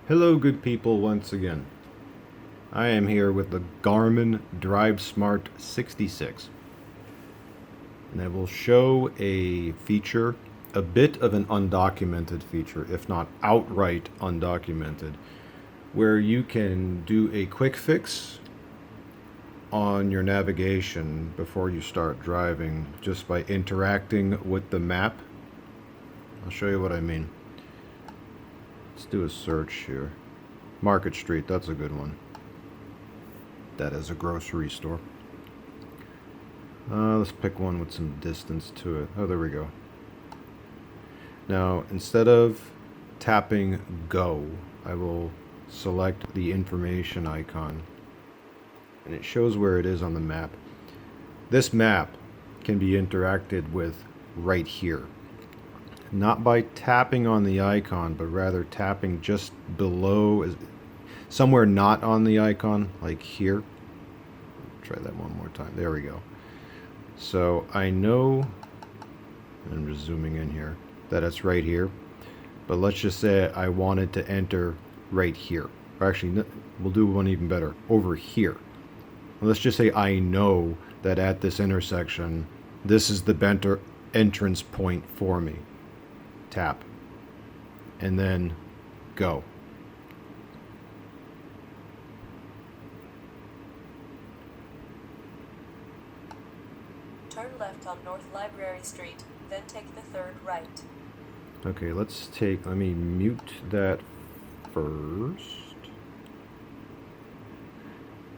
Hello good people once again. I am here with the Garmin DriveSmart 66 and I will show a feature, a bit of an undocumented feature, if not outright undocumented, where you can do a quick fix on your navigation before you start driving just by interacting with the map. I'll show you what I mean. Let's do a search here. Market Street, that's a good one. That is a grocery store. Let's pick one with some distance to it. Oh, there we go. Now, instead of tapping go, I will select the information icon. And it shows where it is on the map. This map can be interacted with right here. Not by tapping on the icon, but rather tapping just below, somewhere not on the icon, like here. Try that one more time. There we go. So I know, I'm just zooming in here, that it's right here. But let's just say I wanted to enter right here. Or actually, we'll do one even better, over here. Let's just say I know that at this intersection, this is the entrance point for me. Tap. And then go. Turn left on North Library Street, then take the third right. Okay, let me mute that first.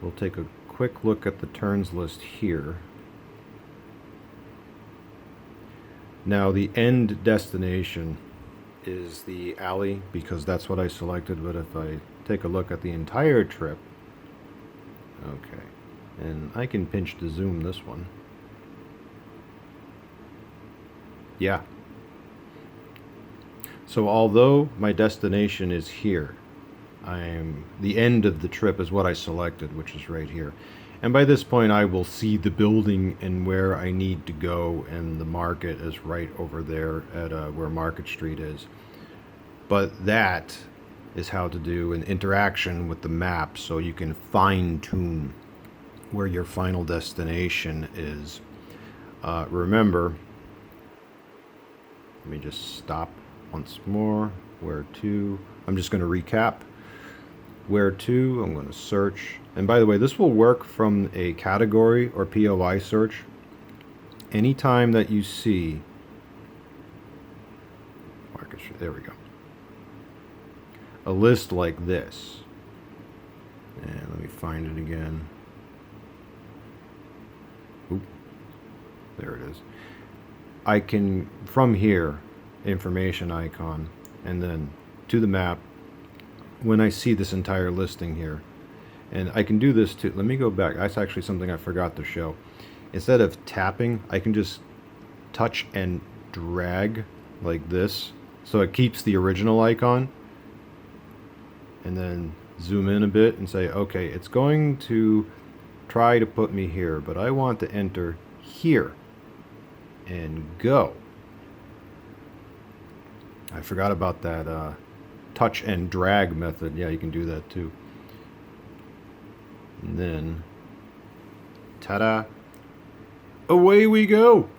We'll take a quick look at the turns list here. Now the end destination is the alley because that's what I selected, but if I take a look at the entire trip, okay, and I can pinch to zoom this one. Yeah. So although my destination is here, the end of the trip is what I selected, which is right here. And by this point I will see the building and where I need to go, and the market is right over there at where Market Street is. But that is how to do an interaction with the map so you can fine-tune where your final destination is. Remember, let me just stop once more. Where to? I'm just going to recap. Where to? I'm going to search. And by the way, this will work from a category or POI search. Anytime that you see, there we go, a list like this. And let me find it again. Oop, there it is. I can, from here, information icon, and then to the map, when I see this entire listing here. And I can do this too. Let me go back. That's actually something I forgot to show. Instead of tapping, I can just touch and drag like this. So it keeps the original icon. And then zoom in a bit and say, okay, it's going to try to put me here, but I want to enter here. And go. I forgot about that touch and drag method. Yeah, you can do that too. And then, ta-da, away we go.